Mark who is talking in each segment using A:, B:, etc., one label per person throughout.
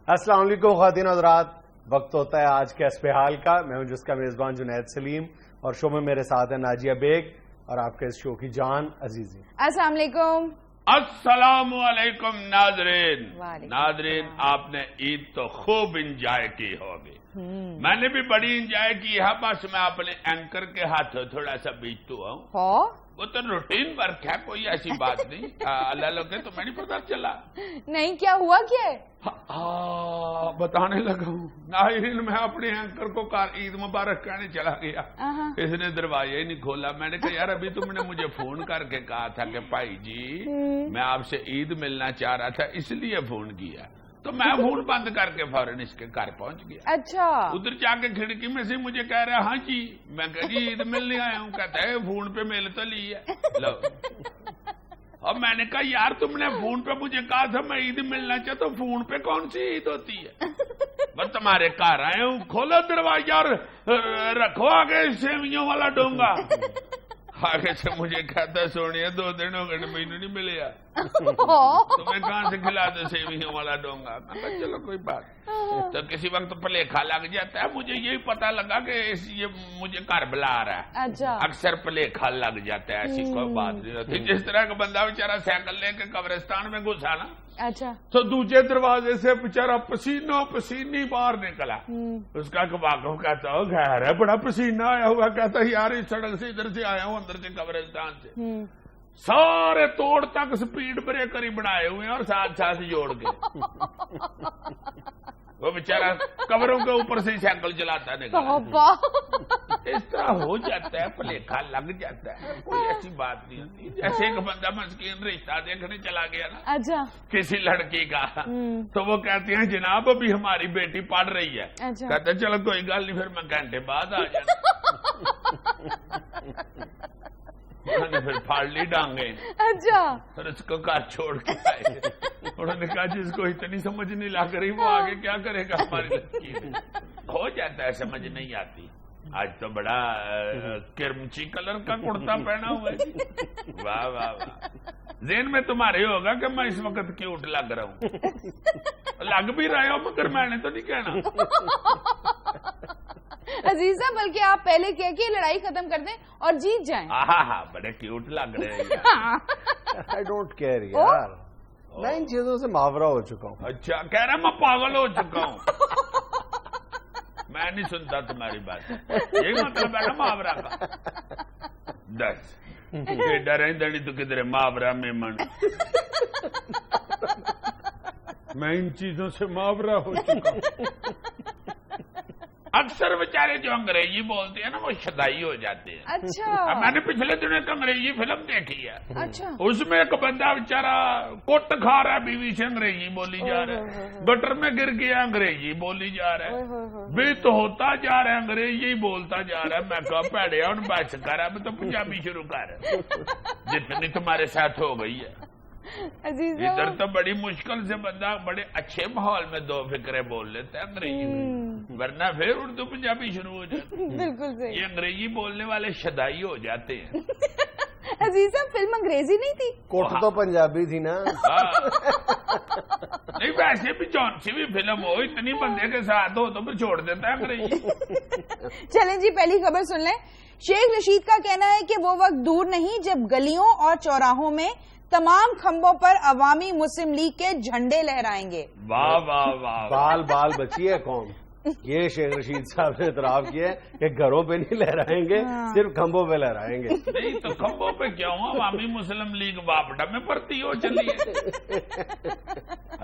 A: السلام علیکم خواتین حضرات، وقت ہوتا ہے آج کے اسپہ حال کا. میں ہوں جس کا میزبان جنید سلیم، اور شو میں میرے ساتھ ہے ناجیہ بیگ اور آپ کے اس شو کی جان عزیزی.
B: السلام علیکم.
C: السلام علیکم ناظرین، آپ نے عید تو خوب انجوائے کی ہوگی. میں نے بھی بڑی انجوائے کی ہے، بس میں اپنے اینکر کے ہاتھوں تھوڑا سا بیچتا ہوں. وہ تو روٹین ورک ہے، کوئی ایسی بات نہیں. اللہ لوگے تو میں نہیں پتا چلا.
B: نہیں، کیا ہوا کیا ہے؟
C: بتانے لگا ہوں ناظرین، میں اپنے اینکر کو عید مبارک کہنے چلا گیا. اس نے دروازہ ہی نہیں کھولا. میں نے کہا یار ابھی تم نے مجھے فون کر کے کہا تھا کہ بھائی جی میں آپ سے عید ملنا چاہ رہا تھا، اس لیے فون کیا. تو میں فون بند کر کے فوراً اس کے گھر پہنچ گیا.
B: اچھا.
C: ادھر جا کے کھڑکی میں سے مجھے کہہ رہا ہاں جی. میں کہا جی عید ملنے آیا ہوں. کہتا ہے فون پہ مل تو لی ہے. لو، اور میں نے کہا یار تم نے فون پہ مجھے کہا تھا میں عید ملنا چاہتا ہوں، فون پہ کون سی عید ہوتی ہے؟ میں تمہارے گھر آیا ہوں، کھولو دروازہ اور رکھو آگے سیویوں والا ڈونگا. آگے سے مجھے کہتا سونیا 2 دن ہو گئے مجھے نہیں ملے. تمہیں کہاں سے کھلا دو سیویوں والا ڈونگا؟ میں کہا چلو کوئی بات. تو کسی وقت پلیکھا لگ جاتا ہے. مجھے یہی پتا لگا کہ یہ مجھے گھر بلا رہا ہے. اکثر پلیکھا لگ جاتا ہے، ایسی کوئی بات نہیں ہوتی. جس طرح کا بندہ بیچارہ سائیکل لے کے قبرستان میں گھسا نا،
B: اچھا،
C: تو دوسرے دروازے سے بیچارہ پسینوں پسینی باہر نکلا. اس کا واقف کہتا ہو خیر ہے بڑا پسینہ آیا ہوا. کہتا یار اس سڑک سے ادھر سے آیا ہوں، اندر سے قبرستان سے. سارے توڑ تک سپیڈ بریکر ہی بنائے ہوئے ہیں اور ساتھ ساتھ جوڑ کے. وہ بیچارہ قبروں کے اوپر سے سائیکل چلاتا نکلا. اس طرح ہو جاتا ہے، پلیکھا لگ جاتا ہے، کوئی ایسی بات نہیں ہوتی. جیسے ایک بندہ مسکین رشتہ دیکھنے چلا گیا نا،
B: اچھا،
C: کسی لڑکی کا، تو وہ کہتے ہیں جناب ابھی ہماری بیٹی پڑھ رہی ہے. کہتے ہیں چلو کوئی گل نہیں، پھر میں گھنٹے بعد آ جانا. انہوں نے پھر پھاڑ لی ڈانگیں.
B: اچھا.
C: پھر اس کو گھر چھوڑ کے آئے. انہوں نے کہا جس کو اتنی سمجھ نہیں لگ رہی وہ آگے کیا کرے گا ہماری لڑکی. ہو جاتا ہے، سمجھ نہیں آتی. آج تو بڑا کرمچی کلر کا کرتا پہنا ہوا ہے. واہ واہ واہ. ذہن میں تمہارے ہوگا کہ میں اس وقت کیوٹ لگ رہا ہوں. لگ بھی رہے ہو مگر میں نے تو نہیں کہنا.
B: عزیزہ بلکہ آپ پہلے کہہ کے لڑائی ختم کر دیں اور جیت جائیں.
C: ہاں بڑے کیوٹ لگ رہے ہیں.
A: آئی ڈونٹ کیئر یار، میں ان چیزوں سے محاورہ ہو چکا ہوں.
C: اچھا، کہہ رہا میں پاگل ہو چکا ہوں. میں نہیں سنتا تمہاری بات. یہی مطلب ہے نا محاورہ کا. 10 ڈریں دڑی تو کدھر محاورہ میں من. میں ان چیزوں سے محاورہ ہو چکا ہوں. اکثر بیچارے جو انگریزی بولتے ہیں نا وہ شدائی ہو جاتے ہیں.
B: اچھا.
C: میں نے پچھلے دنوں ایک انگریزی فلم دیکھی ہے.
B: اچھا.
C: اس میں ایک بندہ بیچارہ کوٹ کھا رہا ہے، بیوی سے انگریزی بولی جا رہا ہے. گٹر میں گر گیا، انگریزی بولی جا رہا ہے. بھی تو ہوتا جا رہا ہے، انگریزی بولتا جا رہا ہے. میں کہا پیڑے اور بچ کر اب تو پنجابی شروع کر. جتنی تمہارے ساتھ ہو گئی ہے. ادھر تو بڑی مشکل سے بندہ بڑے اچھے ماحول میں 2 فکرے بول لیتا ہے انگریزی میں، ورنہ پھر اردو پنجابی شروع ہو جاتی.
B: بالکل صحیح.
C: یہ انگریزی بولنے والے شدائی ہو جاتے ہیں.
B: عزیزہ فلم انگریزی نہیں تھی،
A: کوٹ تو پنجابی تھی نا.
C: نہیں ویسے بھی جون سی بھی فلم ہو اتنی بندے کے ساتھ ہو تو پھر چھوڑ دیتا ہے انگریزی.
B: چلیں جی پہلی خبر سن لیں. شیخ رشید کا کہنا ہے کہ وہ وقت دور نہیں جب گلیوں اور چوراہوں میں تمام کھمبوں پر عوامی مسلم لیگ کے جھنڈے لہرائیں گے.
C: واہ واہ واہ.
A: بال بچی ہے قوم. یہ شیخ رشید صاحب نے اعتراف کیا ہے کہ گھروں پہ نہیں لہرائیں گے، صرف کھمبوں پہ لہرائیں گے.
C: نہیں تو کھمبوں پہ کیا ہوں، عوامی مسلم لیگ واپڈا میں پڑتی ہو چلیے.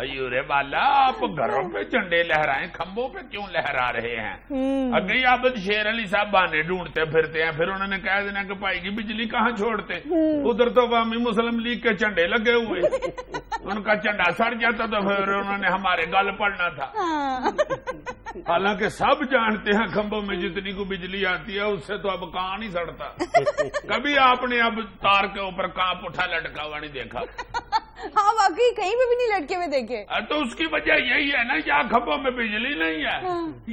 C: ایورے والا آپ گھروں پہ جھنڈے لہرائیں، کھمبوں پہ کیوں لہرا رہے ہیں؟ اگئی عابد شیر علی صاحب بہانے ڈھونڈتے پھرتے ہیں. پھر انہوں نے کہہ دینا کہ بھائی کی بجلی کہاں چھوڑتے. ادھر تو عوامی مسلم لیگ کے جھنڈے لگے ہوئے، ان کا جھنڈا سڑ جاتا تو پھر انہوں نے ہمارے گل پڑنا تھا. حالانکہ سب جانتے ہیں کھمبوں میں جتنی کو بجلی آتی ہے اس سے تو اب کہاں نہیں سڑتا. کبھی آپ نے اب تار کے اوپر کہاں پٹھا لٹکا ہوا نہیں دیکھا؟
B: ہاں واقعی کہیں پہ بھی نہیں لٹکے ہوئے دیکھے.
C: تو اس کی وجہ یہی ہے نا، یا کھمبوں میں بجلی نہیں ہے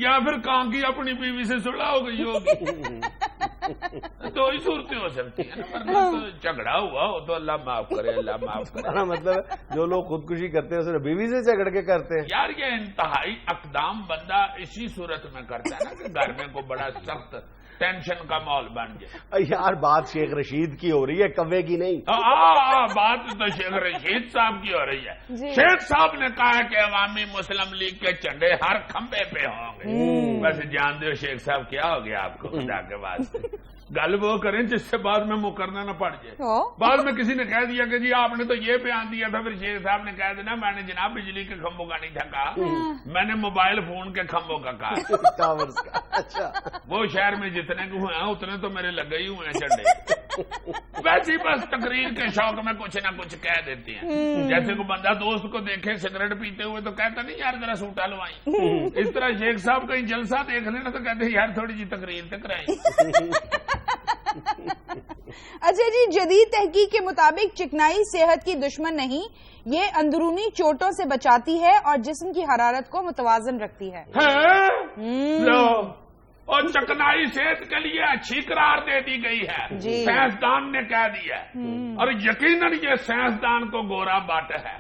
C: یا پھر کہاں کی اپنی بیوی سے صلح ہو گئی ہوگی. دو ہی صورتیں ہو سکتی ہیں نا، ورنہ تو جھگڑا ہوا ہو تو اللہ معاف کرے، اللہ معاف کرے۔
A: مطلب جو لوگ خودکشی کرتے ہیں صرف بیوی سے جھگڑ کے کرتے ہیں۔
C: یار یہ انتہائی اقدام بندہ اسی صورت میں کرتا ہے نا کہ گھر میں کو بڑا سخت ٹینشن کا ماحول بن جائے۔
A: یار بات شیخ رشید کی ہو رہی ہے، کوے کی نہیں۔
C: بات تو شیخ رشید صاحب کی ہو رہی ہے۔ شیخ صاحب نے کہا کہ عوامی مسلم لیگ کے جھنڈے ہر کھمبے پہ ہوں گے۔ ویسے جان دو شیخ صاحب کیا ہو گیا آپ کو خدا کے واسطے؟ گل وہ کریں جس سے بعد میں مکرنا نہ پڑ جائے۔ بعد میں کسی نے کہہ دیا کہ جی آپ نے تو یہ بیان دیا تھا، پھر شیخ صاحب نے کہہ دینا میں نے جناب بجلی کے کھمبوں کا نہیں تھا کہا، میں نے موبائل فون کے کھمبوں کا کہا۔
A: اچھا
C: وہ شہر میں جتنے کو ہوئے ہیں اتنے تو میرے لگے ہی ہوئے ہیں جھنڈے۔ ویسے ہی بس تقریر کے شوق میں کچھ نہ کچھ کہہ دیتے ہیں۔ جیسے کوئی بندہ دوست کو دیکھے سگریٹ پیتے ہوئے تو کہتا نہیں یار ذرا سوٹا لوائیں، اس طرح شیخ صاحب کہیں جلسہ دیکھ لینا تو کہتے ہیں یار تھوڑی جی تقریر تک کرائیں۔
B: اچھا جی، جدید تحقیق کے مطابق چکنائی صحت کی دشمن نہیں، یہ اندرونی چوٹوں سے بچاتی ہے اور جسم کی حرارت کو متوازن رکھتی ہے۔
C: اور چکنائی صحت کے لیے اچھی قرار دے دی گئی ہے، سائنسدان نے کہہ دیا ہے، اور یقیناً یہ سائنسدان کو گورا بٹ ہے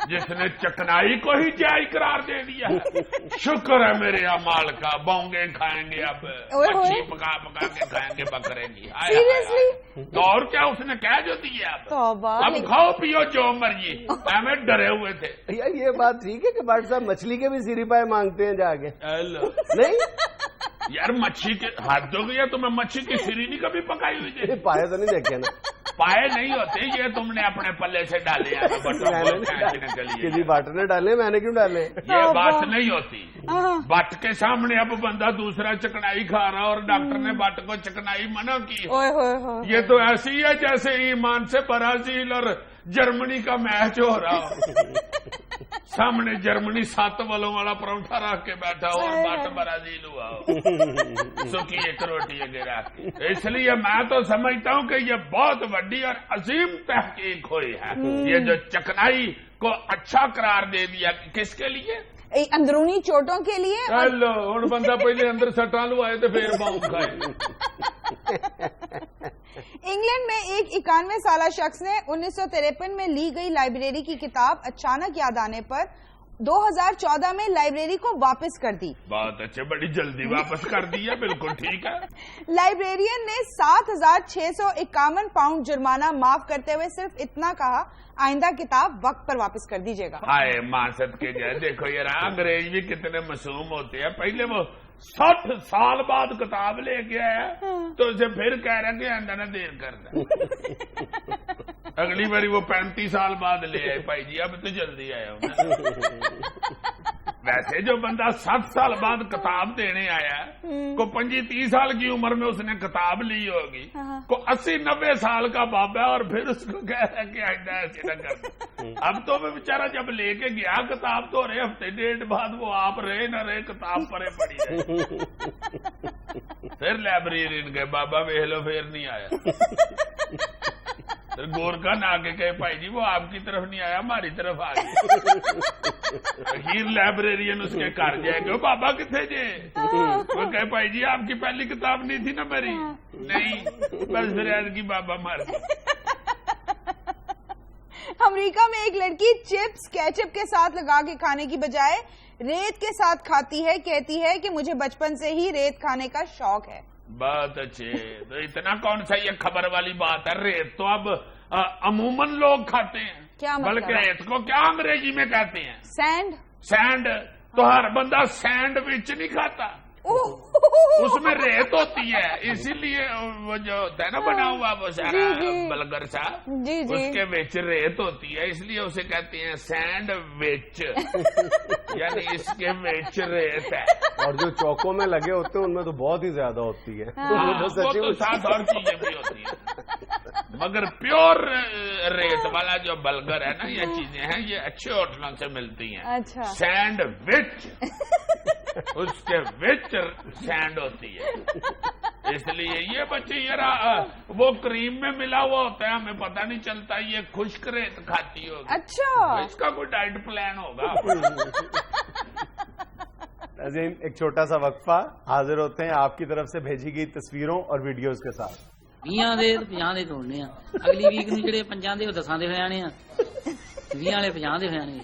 C: جس نے چکنائی کو ہی جائز قرار دے دیا ہے۔ شکر ہے میرے اعمال کا، بونگے کھائیں گے اب، مچھی پکا پکا کے کھائیں گے بکرے کی۔ تو اور کیا اس نے کہہ جو دیا، اب کھاؤ پیو جو مرضی، ہمیں ڈرے ہوئے تھے۔
A: یہ بات ٹھیک ہے کہ بٹ صاحب مچھلی کے بھی سیری پائے مانگتے ہیں جا کے؟ نہیں
C: یار مچھی کے حد ہو گیا، تمہیں مچھی کی سیری نہیں کبھی پکائی ہوئی تھی؟
A: پائے تو نہیں دیکھے نا۔
C: پائے نہیں ہوتے، یہ تم نے اپنے پلے سے ڈالے ہیں
A: کسی بٹ نے ڈالے، میں نے کیوں ڈالے؟
C: یہ بات نہیں ہوتی۔ بٹ کے سامنے اب بندہ دوسرا چکنائی کھا رہا اور ڈاکٹر نے بٹ کو چکنائی منع کی۔ یہ تو ایسی ہے جیسے ایمان سے برازیل اور جرمنی کا میچ ہو رہا ہو، سامنے جرمنی 7 والوں والا پروٹھا رکھ کے بیٹھا ہو اور بٹ برازیل ہوا ہو، سکی ایک روٹی گرا۔ اس لیے میں تو سمجھتا ہوں کہ یہ بہت بڑی اور عظیم تحقیق ہوئی ہے، یہ جو چکنائی کو اچھا قرار دے دیا۔ کس کے لیے؟
B: اندرونی چوٹوں کے لیے۔
C: ہوں بندہ پہلے اندر سٹا لو آئے تو پھر باؤں کھائے۔
B: انگلینڈ میں ایک 91 سالہ شخص نے 1953 میں لی گئی لائبریری کی کتاب اچانک یاد آنے پر 2014 میں لائبریری کو واپس کر دی۔
C: بہت اچھے، بڑی جلدی واپس کر دی ہے، بالکل ٹھیک ہے۔
B: لائبریرین نے 7,651 پاؤنڈ جرمانہ معاف کرتے ہوئے صرف اتنا کہا، آئندہ کتاب وقت پر واپس کر دیجیے گا۔
C: ہائے ماسد کے گئے، دیکھو یار انگریز بھی کتنے معصوم ہوتے ہیں، پہلے وہ 60 سال بعد کتاب لے کے آیا تو اسے پھر کہہ رہا کہ آئندہ نہ دیر کرنا، اگلی باری وہ 35 سال بعد لے آئے، بھائی جی اب تو جلدی آیا ہوں۔ ویسے جو بندہ 60 سال بعد کتاب دینے آیا، کو 25-30 سال کی عمر میں اس نے کتاب لی ہوگی، کو 80-90 سال کا بابا ہے اور پھر اس کو کہہ رہا کہ آئندہ ایسے نہ کرنا۔ اب تو وہ بیچارہ جب لے کے گیا کتاب تو رہے ہفتے ڈیڑھ بعد وہ آپ رہے نہ رہے کتاب پرے پڑی رہے۔ پھر لائبریرین گئے، بابا ویکھ لو پھر نہیں آیا۔ پھر گورکھا نہ آگے کہے بھائی جی وہ آپ کی طرف نہیں آیا ہماری طرف آ گیا۔ اخیر لائبریرین اس کے گھر جائے گا، بابا کتنے جے؟ وہ کہے بھائی جی آپ کی پہلی کتاب نہیں تھی نا میری؟ نہیں، بس پھر ایز کی بابا مر گیا۔
B: امریکہ میں ایک لڑکی چپس کیچپ کے ساتھ لگا کے کھانے کی بجائے ریت کے ساتھ کھاتی ہے، کہتی ہے کہ مجھے بچپن سے ہی ریت کھانے کا شوق ہے۔
C: بہت اچھے، تو اتنا کون سا یہ خبر والی بات ہے؟ ریت تو اب عموماً لوگ کھاتے ہیں،
B: کیا مطلب؟
C: بلکہ ریت کو کیا انگریزی میں کہتے ہیں؟
B: سینڈ۔
C: سینڈ تو ہر بندہ سینڈوچ نہیں کھاتا، اس میں ریت ہوتی ہے، اسی لیے وہ جو ہوتا ہے نا بنا ہوا وہ سارا بلگر سا، اس کے وچ ریت ہوتی ہے، اس لیے اسے کہتے ہیں سینڈوچ، یعنی اس کے وچ ریت ہے۔
A: اور جو چوکوں میں لگے ہوتے ہیں ان میں تو بہت ہی زیادہ ہوتی ہے،
C: وہ تو ساتھ اور چیزیں بھی ہوتی ہیں، مگر پیور ریت والا جو بلگر ہے نا، یہ چیزیں ہیں یہ اچھے ہوٹلوں سے ملتی ہیں۔ سینڈوچ، اس کے وچ سینڈ ہوتی ہے، اس لیے یہ بچے وہ کریم میں ملا ہوا ہوتا ہے، ہمیں پتہ نہیں چلتا، یہ خشک ریت کھاتی ہوگی۔
B: اچھا،
C: اس کا کوئی ڈائٹ پلان ہوگا۔
A: عظیم ایک چھوٹا سا وقفہ، حاضر ہوتے ہیں آپ کی طرف سے بھیجی گئی تصویروں اور ویڈیوز کے ساتھ۔
D: 20 ਦੇ 50 ਦੇ ਤੋੜਨੇ ਆ, ਅਗਲੀ ਵੀਕ ਨੂੰ ਜਿਹੜੇ 5 ਦੇ ਉਹ 10 ਦੇ ਹੋ ਜਾਣੇ ਆ, 20 ਵਾਲੇ 50 ਦੇ ਹੋ ਜਾਣਗੇ।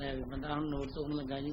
D: ਬੰਦਾ ਹੁਣ ਨੋਟ ਤੋਂ ਲੱਗਾ ਜੀ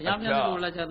D: 50 ਦੇ ਤੋੜ ਲਾ ਚੱਲ।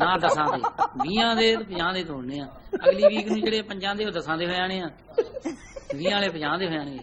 D: ਨਾ 10 ਦੇ, 20 ਦੇ 50 ਦੇ ਤੋੜਨੇ ਆ, ਅਗਲੀ ਵੀਕ ਨੂੰ ਜਿਹੜੇ 5 ਦੇ ਉਹ 10 ਦੇ ਹੋ ਜਾਣੇ ਆ, 20 ਵਾਲੇ 50 ਦੇ ਹੋ ਜਾਣਗੇ।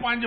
C: 5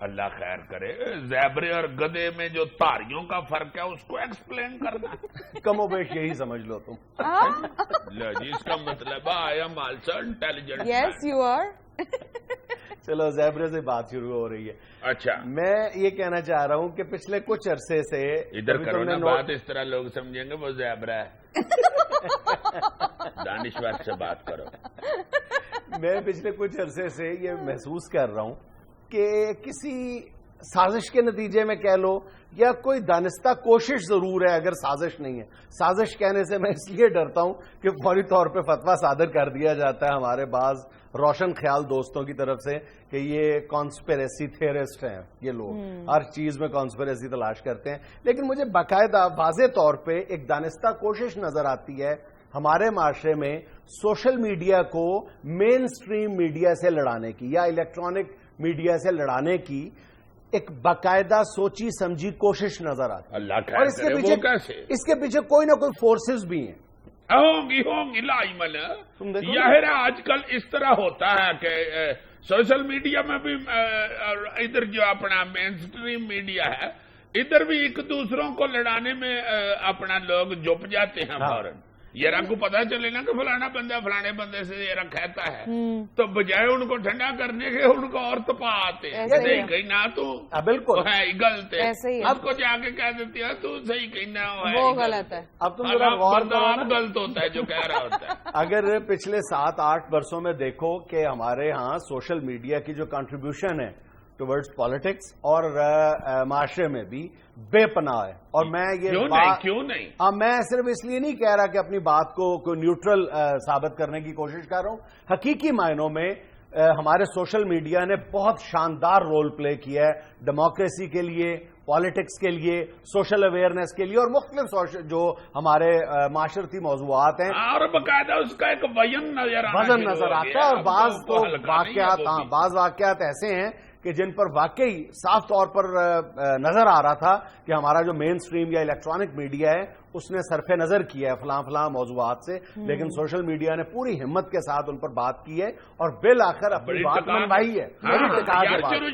C: اللہ خیر کرے. زیبرے اور گدے میں جو تاریوں کا فرق ہے اس کو ایکسپلین کرنا.
A: کم و بیش یہی سمجھ لو تم.
C: لو جی اس کا مطلب I am also intelligent.
B: Yes you are.
A: چلو زیبرے سے بات شروع ہو رہی ہے.
C: اچھا
A: میں یہ کہنا چاہ رہا ہوں کہ پچھلے کچھ عرصے سے
C: ادھر کرو نا بات, اس طرح لوگ سمجھیں گے وہ زیبرا ہے. دانشور سے بات کرو.
A: میں پچھلے کچھ عرصے سے یہ محسوس کر رہا ہوں کہ کسی سازش کے نتیجے میں کہہ لو یا کوئی دانستہ کوشش ضرور ہے, اگر سازش نہیں ہے. سازش کہنے سے میں اس لیے ڈرتا ہوں کہ فوری طور پہ فتویٰ صادر کر دیا جاتا ہے ہمارے بعض روشن خیال دوستوں کی طرف سے کہ یہ کانسپیریسی تھیورسٹ ہیں. یہ لوگ ہر چیز میں کانسپیریسی تلاش کرتے ہیں, لیکن مجھے باقاعدہ واضح طور پہ ایک دانستہ کوشش نظر آتی ہے ہمارے معاشرے میں سوشل میڈیا کو مین سٹریم میڈیا سے لڑانے کی یا الیکٹرانک میڈیا سے لڑانے کی ایک باقاعدہ سوچی سمجھی کوشش نظر آتی ہے.
C: اللہ
A: اور
C: خیر کرے. وہ کیسے؟
A: اس کے پیچھے کوئی نہ کوئی فورسز بھی ہیں.
C: ہوں گی لائمن. ظاہر ہے آج کل اس طرح ہوتا ہے کہ سوشل میڈیا میں بھی ادھر جو اپنا مین سٹریم میڈیا ہے ادھر بھی ایک دوسروں کو لڑانے میں اپنا لوگ جھپ جاتے ہیں فوراً. یہ رنگ کو پتا چلے نا کہ فلانا بندہ فلانے بندے سے یہ رنگ کہتا ہے تو بجائے ان کو ٹھنڈا کرنے کے ان کو اور تپا آتے ہیں. صحیح کہنا تو
A: بالکل
C: ہے غلط ہے. اب کو جا کے کہہ دیتے ہیں تو صحیح کہنا
B: وہ غلط ہے.
A: اب تم ذرا غور کرو نا,
C: غلط ہوتا ہے جو کہہ رہا ہوتا ہے.
A: اگر پچھلے 7-8 برسوں میں دیکھو کہ ہمارے ہاں سوشل میڈیا کی جو کنٹریبیوشن ہے ٹورڈز پالیٹکس اور معاشرے میں بھی بے پناہ ہے. اور میں یہ
C: کیوں نہیں
A: میں صرف اس لیے نہیں کہہ رہا کہ اپنی بات کو کوئی نیوٹرل ثابت کرنے کی کوشش کر رہا ہوں. حقیقی معنوں میں ہمارے سوشل میڈیا نے بہت شاندار رول پلے کیا ہے ڈیموکریسی کے لیے, پالیٹکس کے لیے, سوشل اویئرنیس کے لیے اور مختلف جو ہمارے معاشرتی موضوعات ہیں.
C: اور باقاعدہ اس کا ایک وزن
A: نظر آتا ہے. اور بعض تو بعض واقعات ایسے ہیں کہ جن پر واقعی صاف طور پر نظر آ رہا تھا کہ ہمارا جو مین سٹریم یا الیکٹرانک میڈیا ہے اس نے صرف نظر کیا ہے فلاں موضوعات سے, لیکن سوشل میڈیا نے پوری ہمت کے ساتھ ان پر بات کی ہے اور بالآخر اپنی بات منوائی ہے.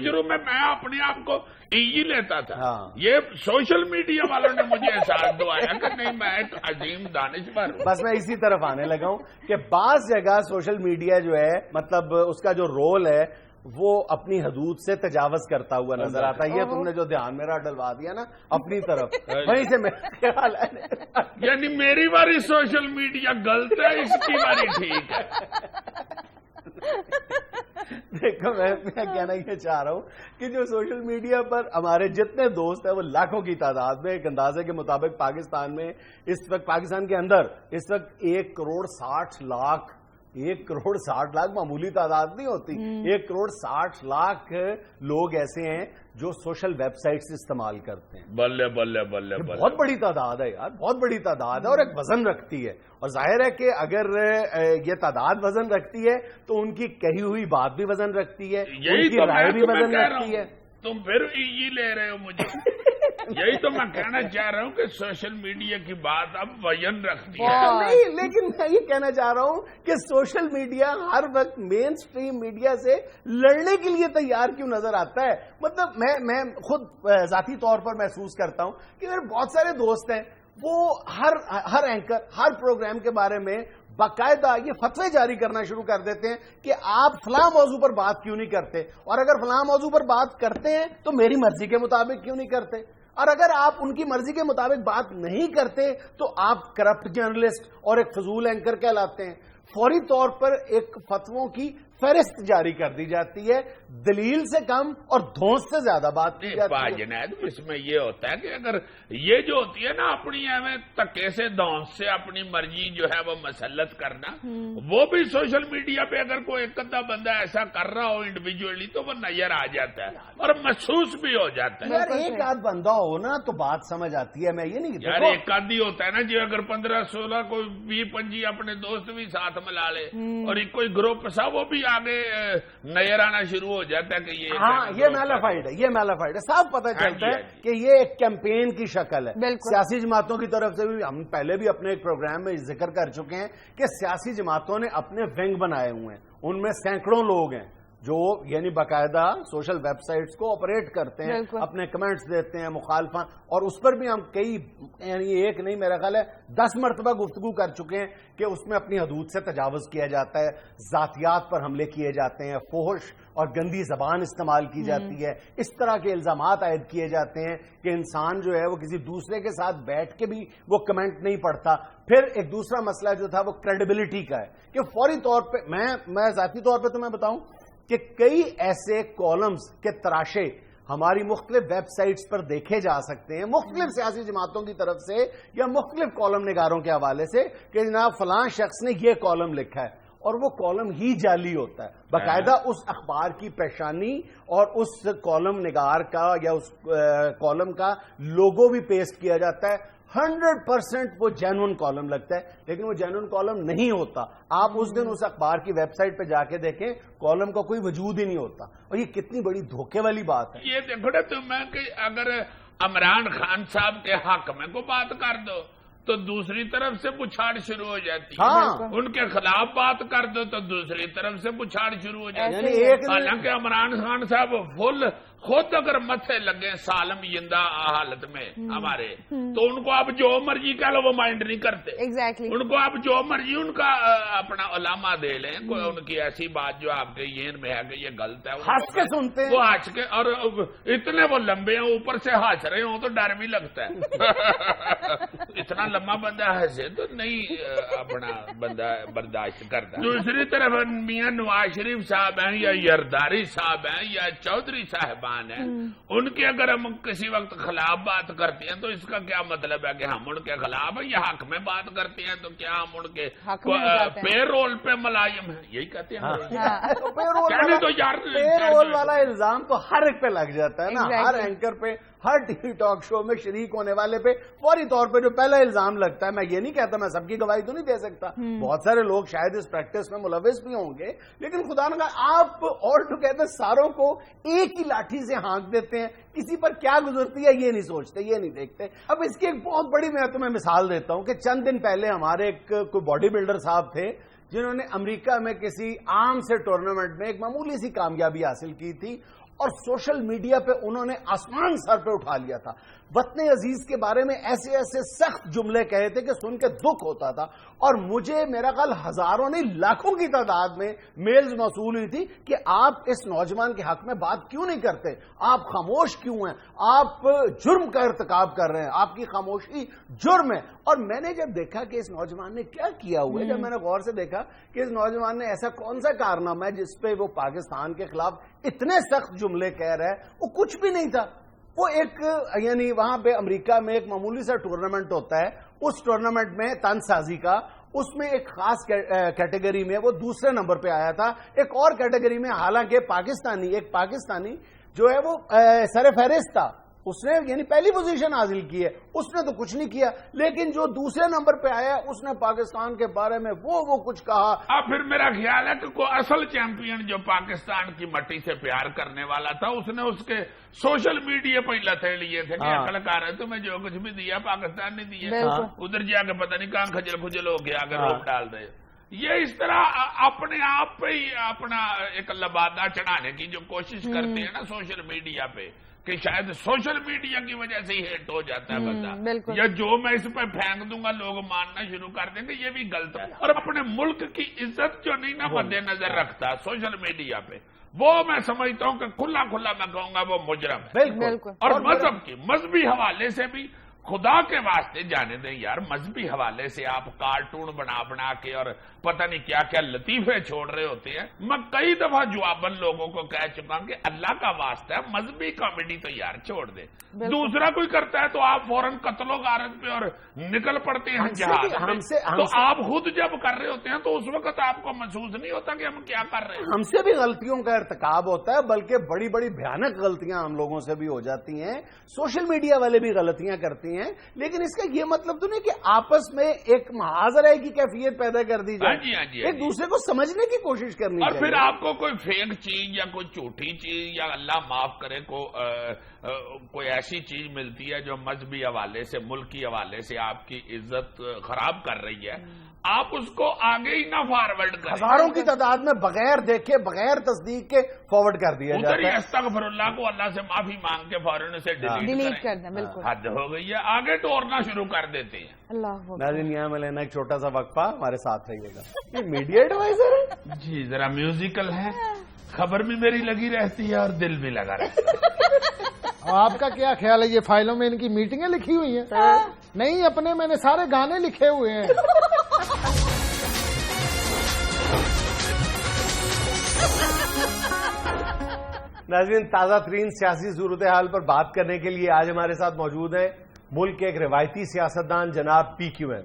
C: شروع میں اپنے آپ کو ایزی لیتا تھا. یہ سوشل میڈیا والوں نے مجھے احساس دوایا کہ نہیں میں ایک عظیم دانشور ہوں.
A: بس میں اسی طرف آنے لگا ہوں کہ بعض جگہ سوشل میڈیا جو ہے مطلب اس کا جو رول ہے وہ اپنی حدود سے تجاوز کرتا ہوا نظر آتا ہے. یہ تم نے جو دھیان میرا ڈلوا دیا نا اپنی طرف, وہیں سے میرا خیال ہے
C: یعنی میری باری سوشل میڈیا غلط ہے, اس کی باری ٹھیک ہے.
A: دیکھو میں کہنا یہ چاہ رہا ہوں کہ جو سوشل میڈیا پر ہمارے جتنے دوست ہیں وہ لاکھوں کی تعداد میں, ایک اندازے کے مطابق پاکستان میں اس وقت پاکستان کے اندر اس وقت 1 کروڑ 60 لاکھ 1 کروڑ 60 لاکھ معمولی تعداد نہیں ہوتی. 1 کروڑ 60 لاکھ لوگ ایسے ہیں جو سوشل ویب سائٹس استعمال کرتے ہیں.
C: بلے بلے بلے بلے
A: بہت بڑی تعداد ہے یار, بہت بڑی تعداد ہے اور ایک وزن رکھتی ہے. اور ظاہر ہے کہ اگر یہ تعداد وزن رکھتی ہے تو ان کی کہی ہوئی بات بھی وزن رکھتی ہے, ان کی رائے بھی وزن رکھتی ہے.
C: تم پھر ایزی لے رہے ہو مجھے. یہی تو میں کہنا چاہ رہا ہوں کہ سوشل میڈیا کی بات اب وزن رکھتی ہے.
A: نہیں, لیکن میں یہ کہنا چاہ رہا ہوں کہ سوشل میڈیا ہر وقت مین سٹریم میڈیا سے لڑنے کے لیے تیار کیوں نظر آتا ہے. مطلب میں خود ذاتی طور پر محسوس کرتا ہوں کہ میرے بہت سارے دوست ہیں وہ ہر اینکر ہر پروگرام کے بارے میں باقاعدہ یہ فتوے جاری کرنا شروع کر دیتے ہیں کہ آپ فلاں موضوع پر بات کیوں نہیں کرتے, اور اگر فلاں موضوع پر بات کرتے ہیں تو میری مرضی کے مطابق کیوں نہیں کرتے, اور اگر آپ ان کی مرضی کے مطابق بات نہیں کرتے تو آپ کرپٹ جرنلسٹ اور ایک فضول اینکر کہلاتے ہیں. فوری طور پر ایک فتووں کی فہرست جاری کر دی جاتی ہے, دلیل سے کم اور دھونس سے زیادہ بات کی جاتی ہے.
C: جنید اس میں یہ ہوتا ہے کہ اگر یہ جو ہوتی ہے نا اپنی ہمیں تکے سے دھونس سے اپنی مرضی جو ہے وہ مسلط کرنا, وہ بھی سوشل میڈیا پہ اگر کوئی ایک ادھا بندہ ایسا کر رہا ہو انڈیویجولی تو وہ نظر آ جاتا ہے اور محسوس بھی ہو جاتا ہے.
A: یار ایک آدھ بندہ ہو نا تو بات سمجھ آتی ہے. میں یہ نہیں
C: یار ایک آدھی ہوتا ہے نا جو اگر 15-16 کوئی 20-25 اپنے دوست بھی ساتھ ملا لے اور ایک کوئی گروپ سا وہ بھی آگے نظر آنا شروع ہو جاتا ہے کہ
A: یہ میلافائڈ ہے, یہ میلافائڈ ہے. صاف پتہ چلتا ہے کہ یہ ایک کیمپین کی شکل ہے. سیاسی جماعتوں کی طرف سے بھی ہم پہلے بھی اپنے ایک پروگرام میں ذکر کر چکے ہیں کہ سیاسی جماعتوں نے اپنے ونگ بنائے ہوئے ہیں, ان میں سینکڑوں لوگ ہیں جو یعنی باقاعدہ سوشل ویب سائٹس کو آپریٹ کرتے ہیں, اپنے کمنٹس دیتے ہیں مخالفان, اور اس پر بھی ہم کئی یعنی ایک نہیں میرا خیال ہے 10 مرتبہ گفتگو کر چکے ہیں کہ اس میں اپنی حدود سے تجاوز کیا جاتا ہے, ذاتیات پر حملے کیے جاتے ہیں, فحش اور گندی زبان استعمال کی جاتی ہے, اس طرح کے الزامات عائد کیے جاتے ہیں کہ انسان جو ہے وہ کسی دوسرے کے ساتھ بیٹھ کے بھی وہ کمنٹ نہیں پڑھتا. پھر ایک دوسرا مسئلہ جو تھا وہ کریڈیبلٹی کا ہے کہ فوری طور پہ میں ذاتی طور پہ تمہیں بتاؤں کہ کئی ایسے کالمز کے تراشے ہماری مختلف ویب سائٹس پر دیکھے جا سکتے ہیں مختلف سیاسی جماعتوں کی طرف سے یا مختلف کالم نگاروں کے حوالے سے کہ جناب فلاں شخص نے یہ کالم لکھا ہے, اور وہ کالم ہی جعلی ہوتا ہے. باقاعدہ اس اخبار کی پیشانی اور اس کالم نگار کا یا اس کالم کا لوگو بھی پیسٹ کیا جاتا ہے. 100% وہ جینون کالم لگتا ہے, لیکن وہ جینون کالم نہیں ہوتا. آپ اس دن اس اخبار کی ویب سائٹ پہ جا کے دیکھیں, کالم کا کوئی وجود ہی نہیں ہوتا, اور یہ کتنی بڑی دھوکے والی بات ہے.
C: یہ دیکھو نا تمہیں کہ اگر عمران خان صاحب کے حق میں کو بات کر دو تو دوسری طرف سے پچھاڑ شروع ہو جاتی ہے. ان کے خلاف بات کر دو تو دوسری طرف سے پچھاڑ شروع ہو جاتی ہے. حالانکہ عمران خان صاحب فل خود اگر متھے لگے سالم زندہ حالت میں ہمارے, تو ان کو آپ جو مرضی کہہ لو وہ مائنڈ نہیں کرتے. ان کو آپ جو مرضی ان کا اپنا علامہ دے لیں, کوئی ان کی ایسی بات جو آپ کے ذہن میں ہے کہ یہ غلط ہے
A: ہنس کے سنتے ہیں,
C: وہ ہنس کے, اور اتنے وہ لمبے ہیں اوپر سے ہنس رہے ہوں تو ڈر بھی لگتا ہے. اتنا لمبا بندہ ہنسے تو نہیں اپنا بندہ برداشت کرتا. دوسری طرف میاں نواز شریف صاحب ہیں یا یرداری صاحب ہیں یا چودھری صاحبان ہیں, ان کے اگر ہم کسی وقت خلاف بات کرتے ہیں تو اس کا کیا مطلب ہے کہ ہم ان کے خلاف ہیں, یا حق میں بات کرتے ہیں تو کیا ہم ان کے پے رول پہ ملازم ہیں, یہی کہتے ہیں.
A: پے رول والا الزام تو ہر ایک پہ لگ جاتا ہے نا, ہر اینکر پہ, ہر ٹی وی ٹاک شو میں شریک ہونے والے پہ فوری طور پہ جو پہلا الزام لگتا ہے. میں یہ نہیں کہتا, میں سب کی گواہی تو نہیں دے سکتا, بہت سارے لوگ شاید اس پریکٹس میں ملوث بھی ہوں گے, لیکن خدا نہ آپ آل ٹوگیدر ساروں کو ایک ہی لاٹھی سے ہانک دیتے ہیں, کسی پر کیا گزرتی ہے یہ نہیں سوچتے, یہ نہیں دیکھتے. اب اس کی ایک بہت بڑی میں تمہیں مثال دیتا ہوں کہ چند دن پہلے ہمارے ایک کوئی باڈی بلڈر صاحب تھے جنہوں نے امریکہ میں کسی عام سے ٹورنامنٹ میں ایک معمولی سی کامیابی حاصل کی تھی, اور سوشل میڈیا پہ انہوں نے آسمان سر پہ اٹھا لیا تھا. وطن عزیز کے بارے میں ایسے ایسے سخت جملے کہے تھے کہ سن کے دکھ ہوتا تھا, اور مجھے میرا خیال ہزاروں نہیں لاکھوں کی تعداد میں میلز موصول ہوئی تھی کہ آپ اس نوجوان کے حق میں بات کیوں نہیں کرتے, آپ خاموش کیوں ہیں, آپ جرم کا ارتکاب کر رہے ہیں, آپ کی خاموشی جرم ہے. اور میں نے جب دیکھا کہ اس نوجوان نے کیا کیا ہوا ہے, جب میں نے غور سے دیکھا کہ اس نوجوان نے ایسا کون سا کارنامہ ہے جس پہ وہ پاکستان کے خلاف اتنے سخت جملے کہہ رہا ہے, وہ کچھ بھی نہیں تھا. وہ ایک یعنی وہاں پہ امریکہ میں ایک معمولی سا ٹورنامنٹ ہوتا ہے, اس ٹورنامنٹ میں تن سازی کا, اس میں ایک خاص کیٹیگری میں وہ دوسرے نمبر پہ آیا تھا. ایک اور کیٹیگری میں حالانکہ ایک پاکستانی جو ہے وہ سر فہرست تھا, اس نے یعنی پہلی پوزیشن حاصل کی ہے, اس نے تو کچھ نہیں کیا, لیکن جو دوسرے نمبر پہ آیا اس نے پاکستان کے بارے میں وہ کچھ کہا.
C: اب پھر میرا خیال ہے کہ کوئی اصل چیمپئن جو پاکستان کی مٹی سے پیار کرنے والا تھا, اس نے اس کے سوشل میڈیا پہ لتے لیے تھے کہ عقل کار ہے تمہیں جو کچھ بھی دیا پاکستان نے دیا, ادھر جا کے پتہ نہیں کہاں کھجل کھجل ہو گیا اگر روپ ڈال دے. یہ اس طرح اپنے آپ پہ ہی اپنا ایک لبادہ چڑھانے کی جو کوشش کرتے ہیں نا سوشل میڈیا پہ, کہ شاید سوشل میڈیا کی وجہ سے ہی ہٹ ہو جاتا ہے بندہ, یا جو میں اس پہ پھینک دوں گا لوگ ماننا شروع کر دیں گے یہ بھی غلط ہے. اور اپنے ملک کی عزت جو نہیں نا مد نظر رکھتا سوشل میڈیا پہ, وہ میں سمجھتا ہوں کہ کھلا میں کہوں گا وہ مجرم ہے. اور مذہبی حوالے سے بھی خدا کے واسطے جانے دیں یار, مذہبی حوالے سے آپ کارٹون بنا کے اور پتہ نہیں کیا کیا لطیفے چھوڑ رہے ہوتے ہیں. میں کئی دفعہ جواباً لوگوں کو کہہ چکا ہوں کہ اللہ کا واسطہ ہے مذہبی کامیڈی تو یار چھوڑ دیں. دوسرا کوئی کرتا ہے تو آپ فوراً قتل و غارت پہ اور نکل پڑتے ہیں جہاد پہ. تو آپ خود جب کر رہے ہوتے ہیں تو اس وقت آپ کو محسوس نہیں ہوتا کہ ہم کیا کر رہے ہیں.
A: ہم سے بھی غلطیوں کا ارتکاب ہوتا ہے, بلکہ بڑی بڑی بھیانک غلطیاں ہم لوگوں سے بھی ہو جاتی ہیں. سوشل میڈیا والے بھی غلطیاں کرتی ہیں, لیکن اس کا یہ مطلب تو نہیں کہ آپس میں ایک محاذرے کی کیفیت پیدا کر دی جائے. ایک دوسرے کو سمجھنے کی کوشش کرنی
C: چاہیے. اور پھر
A: چاہیے.
C: آپ کو کوئی فیک چیز یا کوئی جھوٹی چیز یا اللہ معاف کرے کوئی ایسی چیز ملتی ہے جو مذہبی حوالے سے ملکی حوالے سے آپ کی عزت خراب کر رہی ہے, آپ اس کو آگے ہی نہ فارورڈ کریں.
A: ہزاروں کی تعداد میں بغیر دیکھے بغیر تصدیق کے فارورڈ کر دیا
C: ادھر ہی
A: جاتا ہے.
C: استغفر اللہ کو اللہ سے معافی مانگ کے فوراً اسے
B: ڈیلیٹ کر دیں. بالکل
C: حد ہو گئی ہے. آگے ٹورنا شروع کر دیتے ہیں.
B: اللہ
A: ناظرین یہاں میں لینا ایک چھوٹا سا وقفہ, ہمارے ساتھ رہیے گا. یہ میڈیا ایڈوائزر ہے
C: جی ذرا میوزیکل ہے, خبر بھی میری لگی رہتی ہے اور دل بھی لگا رہتا ہے.
E: آپ کا کیا خیال ہے, یہ فائلوں میں ان کی میٹنگیں لکھی ہوئی ہیں؟ نہیں, اپنے میں نے سارے گانے لکھے ہوئے ہیں.
A: ناظرین تازہ ترین سیاسی صورتحال پر بات کرنے کے لیے آج ہمارے ساتھ موجود ہیں ملک کے ایک روایتی سیاستدان جناب پی کیو این.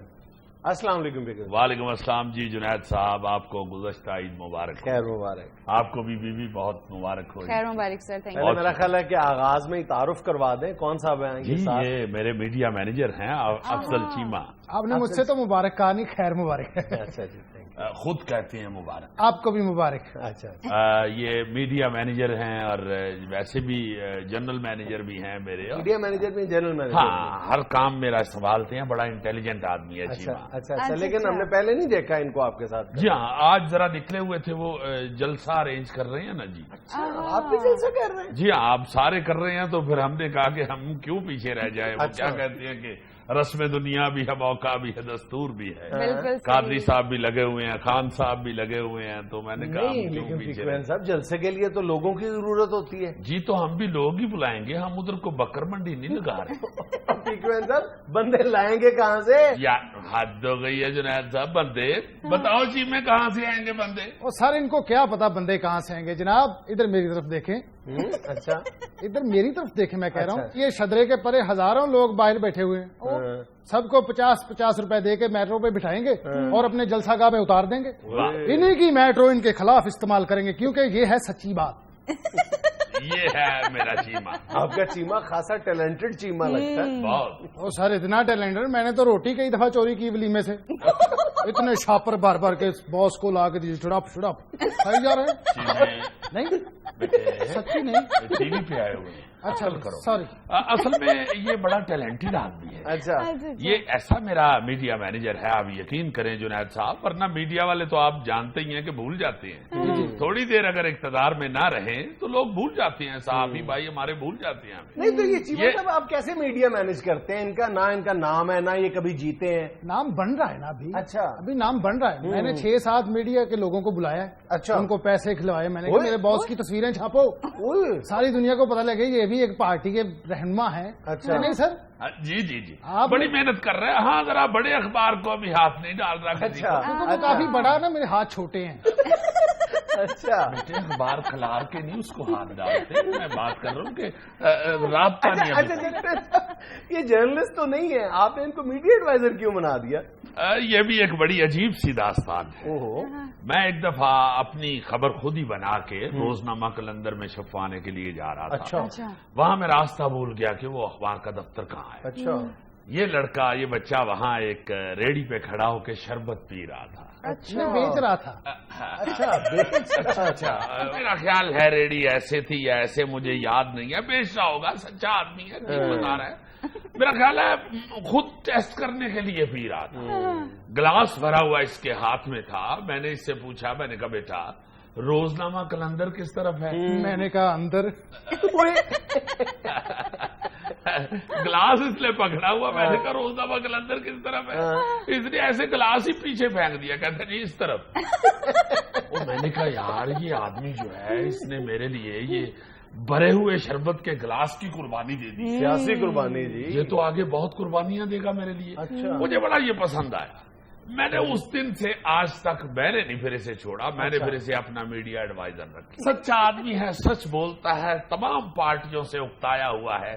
A: السلام علیکم پی کیو این.
C: وعلیکم السلام. جی جنید صاحب, آپ کو گزشتہ عید مبارک ہو.
A: خیر مبارک.
C: آپ کو بھی بہت مبارک ہو.
B: خیر مبارک سر. تھینک
A: پہلے میرا خیال ہے کہ آغاز میں ہی تعارف کروا دیں, کون صاحب ہیں
C: جی یہ میرے میڈیا مینیجر ہیں افضل چیمہ.
E: آپ نے مجھ سے تو مبارک کہا نہیں, خیر مبارک.
A: اچھا جی,
C: خود کہتے ہیں مبارک.
E: آپ کو بھی مبارک.
A: اچھا
C: یہ میڈیا مینیجر ہیں اور ویسے بھی جنرل مینیجر بھی ہیں میرے.
A: میڈیا مینیجر بھی جنرل مینیجر.
C: ہاں, ہر کام میرا سنبھالتے ہیں. بڑا انٹیلیجنٹ آدمی ہے
A: اچھا
C: چیمہ.
A: اچھا, لیکن ہم نے پہلے نہیں دیکھا ان کو آپ کے ساتھ.
C: جی ہاں, آج ذرا نکلے ہوئے تھے, وہ جلسہ ارینج کر رہے ہیں نا. جی
A: آپ بھی جلسہ کر رہے ہیں؟
C: جی ہاں, آپ سارے کر رہے ہیں تو پھر ہم نے کہا کہ ہم کیوں پیچھے رہ جائیں. وہ کیا کہتے ہیں کہ رسم دنیا بھی ہے, موقع بھی ہے, دستور بھی ہے.
B: بالکل
C: قادری صاحب بھی لگے ہوئے ہیں, خان صاحب بھی لگے ہوئے ہیں, تو میں نے کہا ہم کیوں
A: لیکن
C: پیچھے
A: پی صاحب جلسے کے لیے تو لوگوں کی ضرورت ہوتی ہے.
C: جی تو ہم بھی لوگ ہی بلائیں گے, ہم ادھر کو بکر منڈی نہیں لگا رہے.
A: پی صاحب بندے لائیں گے کہاں سے؟
C: یار حد ہو گئی ہے جنید صاحب. بندے بتاؤ جی میں کہاں سے آئیں گے بندے؟
E: اور سر ان کو کیا پتا بندے کہاں سے آئیں گے. جناب ادھر میری طرف دیکھیں.
A: اچھا
E: ادھر میری طرف دیکھیں, میں کہہ رہا ہوں یہ شدرے کے پرے ہزاروں لوگ باہر بیٹھے ہوئے ہیں. سب کو 50 روپے دے کے میٹرو پہ بٹھائیں گے اور اپنے جلسہ گاہ میں اتار دیں گے. انہی کی میٹرو ان کے خلاف استعمال کریں گے, کیونکہ یہ ہے سچی بات.
C: یہ ہے میرا چیمہ.
A: آپ کا چیمہ خاصا ٹیلنٹڈ چیمہ لگتا ہے.
C: بہت.
E: وہ سر اتنا ٹیلنٹڈ, میں نے تو روٹی کئی دفعہ چوری کی ولیمے سے. اتنے شاپر بار بار کے باس کو لا کے دیے چھڑپ کھائی جا رہے ہیں. نہیں سچی نہیں,
C: ٹی وی پہ آئے ہوئے ہیں.
E: اچھا
C: کرو.
E: سوری.
C: اصل میں یہ بڑا ٹیلنٹڈ آدمی ہے.
A: اچھا
C: یہ ایسا میرا میڈیا مینیجر ہے, آپ یقین کریں جنید صاحب, ورنہ میڈیا والے تو آپ جانتے ہی ہیں کہ بھول جاتے ہیں. تھوڑی دیر اگر اقتدار میں نہ رہیں تو لوگ بھول جاتے ہیں. صحافی بھائی ہمارے بھول جاتے ہیں.
A: نہیں تو یہ چیمہ صاحب آپ کیسے میڈیا مینج کرتے ہیں؟ ان کا نام ہے نہ یہ کبھی جیتے ہیں.
E: نام بن رہا ہے نا ابھی.
A: اچھا
E: ابھی نام بن رہا ہے. میں نے 6-7 میڈیا کے لوگوں کو بلایا ہے.
A: اچھا.
E: ان کو پیسے کھلوائے. میں نے کہا میرے باس کی تصویریں چھاپو, ساری دنیا کو پتا لگے یہ بھی ایک پارٹی کے رہنما ہے.
A: اچھا.
E: نہیں سر
C: جی جی جی, بڑی محنت کر رہے ہیں. ہاں ذرا بڑے اخبار کو بھی ہاتھ نہیں ڈال رہا.
A: اچھا
E: وہ کافی بڑا نا, میرے ہاتھ چھوٹے ہیں.
A: اچھا
C: اخبار کھلار کے نہیں اس کو ہاتھ ڈالتے. میں بات کر رہا ہوں کہ رابطہ نہیں ہے.
A: یہ جرنلسٹ تو نہیں ہے, آپ نے ان کو میڈیا ایڈوائزر کیوں بنا دیا؟
C: یہ بھی ایک بڑی عجیب سی داستان ہے. میں ایک دفعہ اپنی خبر خود ہی بنا کے روزنامہ کلندر میں چھپوانے کے لیے جا رہا تھا.
A: اچھا
C: وہاں میں راستہ بھول گیا کہ وہ اخبار کا دفتر کہاں ہے.
A: اچھا.
C: یہ لڑکا, یہ بچہ وہاں ایک ریڑی پہ کھڑا ہو کے شربت پی رہا تھا.
E: اچھا بیچ رہا تھا.
C: اچھا میرا خیال ہے ریڑی ایسے تھی یا ایسے مجھے یاد نہیں ہے. بیچ رہا ہوگا, سچا آدمی ہے, بتا رہا ہے. میرا خیال ہے خود ٹیسٹ کرنے کے لیے پی رہا تھا. گلاس بھرا ہوا اس کے ہاتھ میں تھا. میں نے اس سے پوچھا, میں نے کہا بیٹا روزنامہ کلندر کس طرف ہے؟
E: میں نے کہا اندر.
C: گلاس اس لیے پکڑا ہوا. میں نے کہا روزنامہ کلندر کس طرف ہے؟ اس نے ایسے گلاس ہی پیچھے پھینک دیا. کہتا جی اس طرف. میں نے کہا یار یہ آدمی جو ہے اس نے میرے لیے یہ بھرے ہوئے شربت کے گلاس کی قربانی دے دی.
A: سیاسی قربانی جی.
C: یہ تو آگے بہت قربانیاں دے گا میرے لیے.
A: اچھا.
C: مجھے بڑا یہ پسند آیا. میں نے اس دن سے آج تک میں نے نہیں پھر اسے چھوڑا. میں نے پھر اسے اپنا میڈیا ایڈوائزر رکھا. سچا آدمی ہے, سچ بولتا ہے, تمام پارٹیوں سے اکتایا ہوا ہے.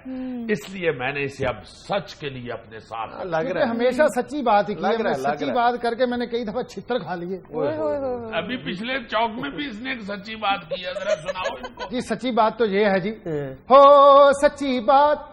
C: اس لیے میں نے اسے اب سچ کے لیے اپنے ساتھ
A: لگ رہا ہے.
E: ہمیشہ سچی بات ہی کی
A: لگ رہا
E: ہے.
A: ہے.
E: سچی بات کر کے میں نے کئی دفعہ چھتر کھا لیے.
C: ابھی پچھلے چوک میں بھی اس نے ایک سچی بات کی ہے, ذرا سناؤ ان کو.
E: جی سچی بات تو یہ ہے جی, ہو سچی بات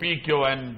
C: PQN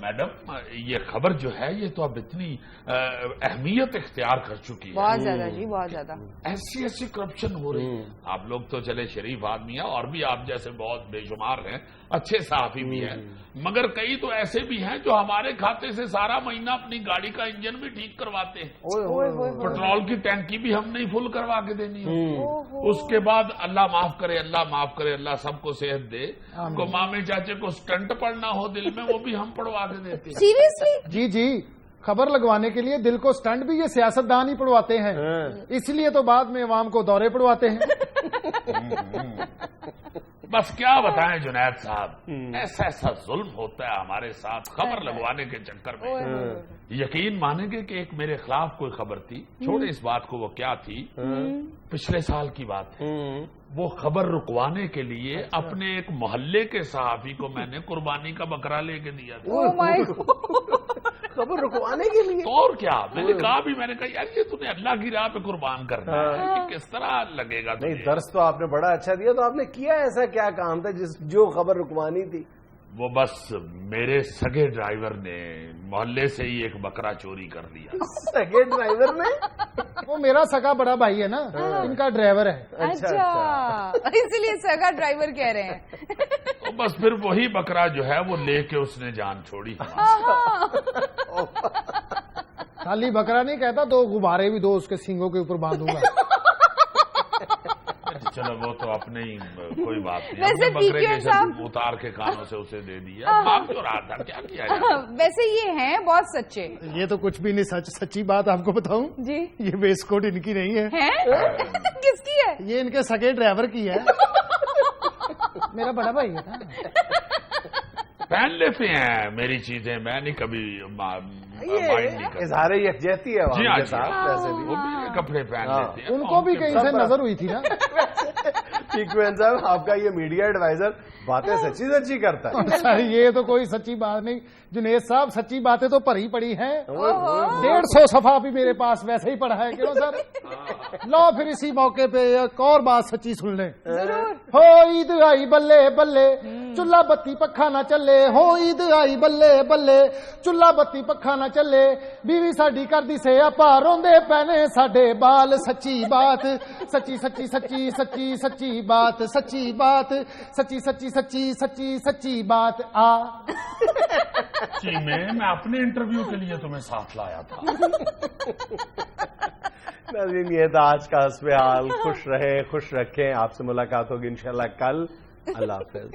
C: میڈم یہ خبر جو ہے یہ تو اب اتنی اہمیت اختیار کر چکی ہے،
B: بہت زیادہ جی، بہت زیادہ
C: ایسی ایسی کرپشن ہو رہی ہے۔ آپ لوگ تو چلے شریف آدمی ہیں، اور بھی آپ جیسے بہت بے شمار ہیں، اچھے صحافی بھی ہیں، مگر کئی تو ایسے بھی ہیں جو ہمارے کھاتے سے سارا مہینہ اپنی گاڑی کا انجن بھی ٹھیک کرواتے ہیں، پیٹرول کی ٹینکی بھی ہم نہیں فل کروا کے دینی ہے، اس کے بعد اللہ معاف کرے، اللہ معاف کرے، اللہ سب کو صحت دے، کو مامے چاچے کو سٹنٹ پڑنا ہو دل میں وہ بھی ہم پڑوا کے دیتے ہیں۔
B: سیریسلی؟
E: جی جی، خبر لگوانے کے لیے دل کو سٹنٹ بھی یہ سیاستدان ہی پڑواتے ہیں، اس لیے تو بعد میں عوام کو دورے پڑواتے ہیں۔
C: بس کیا بتائیں جنید صاحب، ایسا ایسا ظلم ہوتا ہے ہمارے ساتھ خبر لگوانے کے چکر میں۔ یقین مانیں گے کہ ایک میرے خلاف کوئی خبر تھی، چھوڑے اس بات کو وہ کیا تھی، پچھلے سال کی بات ہے، وہ خبر رکوانے کے لیے اپنے ایک محلے کے صحافی کو میں نے قربانی کا بکرا لے کے دیا تھا،
A: خبر رکوانے کے لیے۔
C: اور کیا، میں نے کہا بھی، میں نے کہا یار یہ تم نے اللہ کی راہ پہ قربان کرنا ہے، یہ کس طرح لگے گا تمہیں؟
A: نہیں، درس تو آپ نے بڑا اچھا دیا، تو آپ نے کیا ایسا کیا کام تھا جو خبر رکوانی تھی؟
C: وہ بس میرے سگے ڈرائیور نے محلے سے ہی ایک بکرا چوری کر لیا۔
A: سگے ڈرائیور نے؟
E: وہ میرا سگا بڑا بھائی ہے نا، ان کا ڈرائیور ہے۔
B: اچھا، اس لیے سگا ڈرائیور کہہ رہے ہیں۔
C: بس پھر وہی بکرا جو ہے وہ لے کے اس نے جان چھوڑی۔
E: خالی بکرا نہیں کہتا، دو غبارے بھی دو اس کے سینگوں کے اوپر باندھوں گا۔
C: چلو وہ تو اپنے ہی کوئی بات نہیں،
B: ویسے
C: ہم نے بکرے
B: PQN
C: کے
B: صاحب
C: اتار کے کانوں سے اسے دے دیا، بھاگ جو رہا تھا، کیا کیا جائے؟
B: ویسے یہ ہیں بہت سچے
E: یہ تو کچھ بھی نہیں، سچی بات آپ کو بتاؤں،
B: جی۔
E: یہ ویسٹ کوٹ ان کی نہیں ہے،
B: کس کی ہے؟
E: یہ ان کے سگے ڈرائیور کی ہے، میرا بڑا بھائی ہے نا۔
C: پہن لیتے ہیں میری چیزیں، میں نہیں کبھی مائنڈ نہیں کرتا۔
A: اظہار یکجہتی ہے
C: جی
A: عوام
C: ہاں
A: کے
C: جی
A: ساتھ،
C: ہاں،
A: ویسے بھی
C: وہ بھی کپڑے پہن لیتے ہیں،
E: ان کو بھی کہیں سے نظر ہوئی تھی نا۔
A: PQN صاحب آپ کا یہ میڈیا ایڈوائزر باتیں سچی سچی کرتا ہے۔
E: یہ تو کوئی سچی بات نہیں جنید صاحب، سچی باتیں تو پڑھی پڑی ہیں، 150 صفحہ بھی میرے پاس ویسے ہی پڑھا ہے، کیوں سر؟ لو پھر اسی موقع پہ ایک اور بات سچی سن لیں۔ ہو عید آئی بلے بلے، چولہا بتی پکھا نہ چلے، ہو عید آئی بلے بلے، چولہا بتی پکھا نہ چلے، بیوی ساڈی کر دی سے اپا روندے پینے ساڈے بال، سچی بات، سچی سچی سچی سچی سچی بات، سچی بات، سچی سچی سچی سچی سچی بات آ
C: جی میں اپنے انٹرویو کے لیے تمہیں ساتھ لایا تھا۔
A: ناظرین یہ تھا آج کا حسب حال، خوش رہے خوش رکھیں، آپ سے ملاقات ہوگی انشاءاللہ کل، اللہ حافظ۔